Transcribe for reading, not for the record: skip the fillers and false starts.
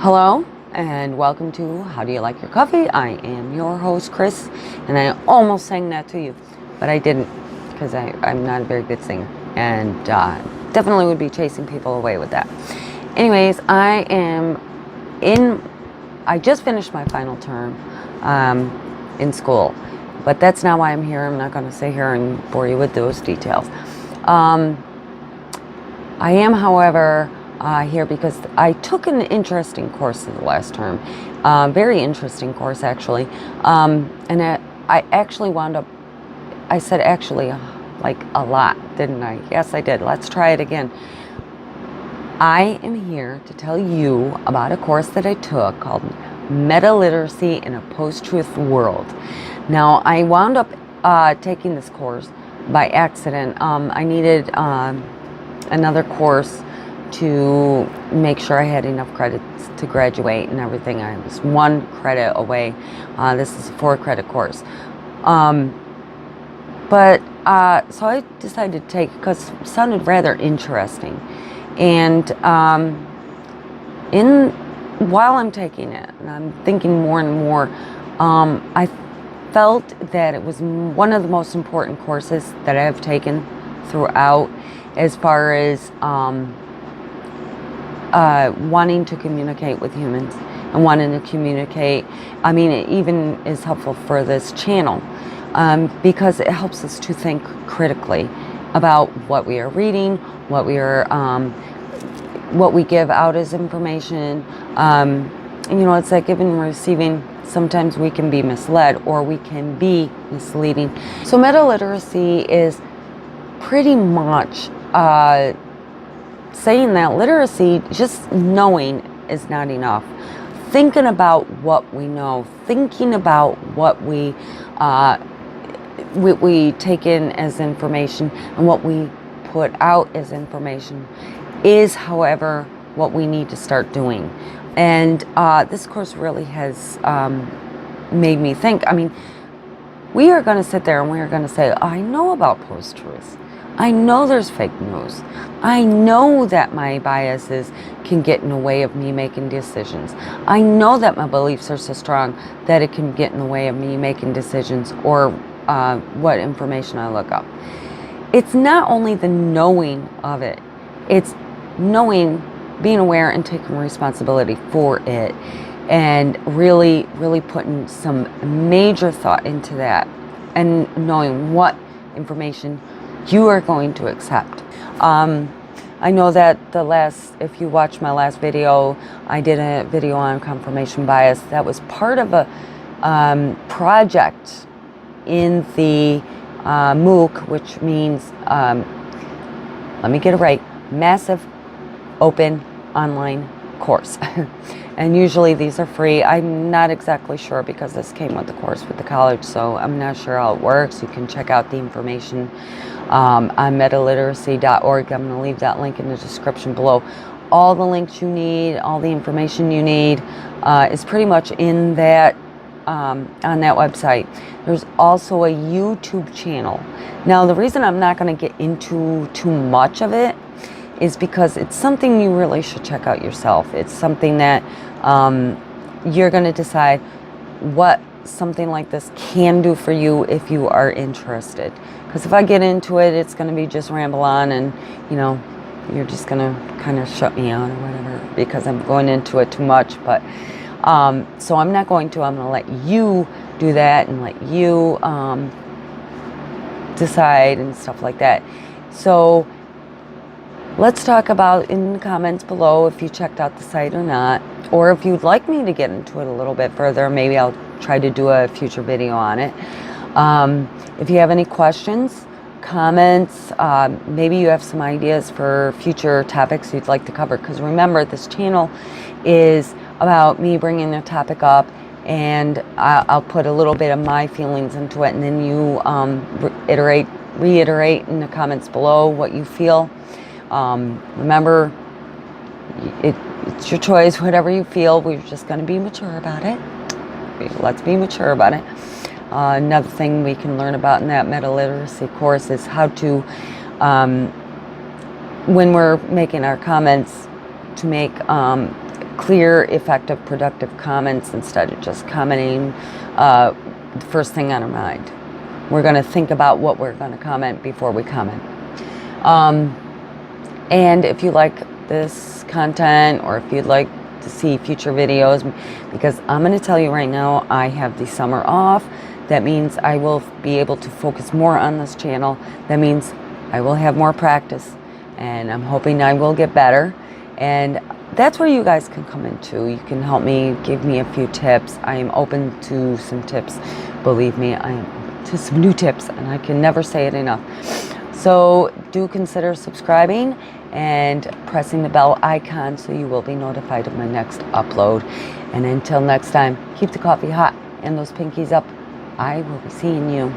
Hello and welcome to How Do You Like Your Coffee? I am your host, Chris, and I almost sang that to you, but I didn't because I'm not a very good singer and definitely would be chasing people away with that. Anyways, I just finished my final term in school, but that's not why I'm here. I'm not going to sit here and bore you with those details. I am, however, here because I took an interesting course in the last term, very interesting course actually, and I actually wound up, I said actually like a lot, didn't I? Yes, I did. Let's try it again. I am here to tell you about a course that I took called Metaliteracy in a Post-Truth World. Now, I wound up taking this course by accident. I needed another course to make sure I had enough credits to graduate and everything. I was 1 credit away. This is a 4-credit course. So I decided to take it because it sounded rather interesting. And while I'm taking it, and I'm thinking more and more, I felt that it was one of the most important courses that I have taken throughout, as far as wanting to communicate with humans and wanting to communicate. I mean, it even is helpful for this channel because it helps us to think critically about what we are reading, what we give out as information. It's like giving and receiving. Sometimes we can be misled or we can be misleading. So metaliteracy is pretty much saying that literacy, just knowing, is not enough. Thinking about what we know, thinking about what we take in as information and what we put out as information is, however, what we need to start doing. And this course really has made me think. I mean, we are going to sit there and we are going to say, I know about post-truths. I know there's fake news. I know that my biases can get in the way of me making decisions. I know that my beliefs are so strong that it can get in the way of me making decisions or what information I look up. It's not only the knowing of it, it's knowing, being aware and taking responsibility for it, and really, really putting some major thought into that and knowing what information you are going to accept. I know that if you watch my last video, I did a video on confirmation bias. That was part of a project in the MOOC, which means, let me get it right, Massive Open Online Course. And usually these are free. I'm not exactly sure because this came with the course with the college, so I'm not sure how it works. You can check out the information on metaliteracy.org. I'm going to leave that link in the description below. All the links you need, all the information you need is pretty much in that on that website. There's also a YouTube channel. Now, the reason I'm not going to get into too much of it is because it's something you really should check out yourself. It's something that you're going to decide what something like this can do for you if you are interested. Because if I get into it, it's going to be just ramble on, and you're just going to kind of shut me out or whatever because I'm going into it too much. But so I'm not going to. I'm going to let you do that and let you decide and stuff like that. So let's talk about in the comments below if you checked out the site or not, or if you'd like me to get into it a little bit further. Maybe I'll try to do a future video on it. If you have any questions, comments, maybe you have some ideas for future topics you'd like to cover, because remember, this channel is about me bringing a topic up, and I'll put a little bit of my feelings into it, and then you reiterate in the comments below what you feel. Remember, it's your choice, whatever you feel. We're just going to be mature about it. Let's be mature about it. Another thing we can learn about in that metaliteracy course is how to, when we're making our comments, to make clear, effective, productive comments instead of just commenting the first thing on our mind. We're going to think about what we're going to comment before we comment. And if you like this content, or if you'd like to see future videos, because I'm going to tell you right now, I have the summer off. That means I will be able to focus more on this channel. That means I will have more practice, and I'm hoping I will get better. And that's where you guys can come in too. You can help me, give me a few tips. I am open to some tips. Believe me, I am open to some new tips, and I can never say it enough. So do consider subscribing and pressing the bell icon so you will be notified of my next upload. And until next time, keep the coffee hot and those pinkies up. I will be seeing you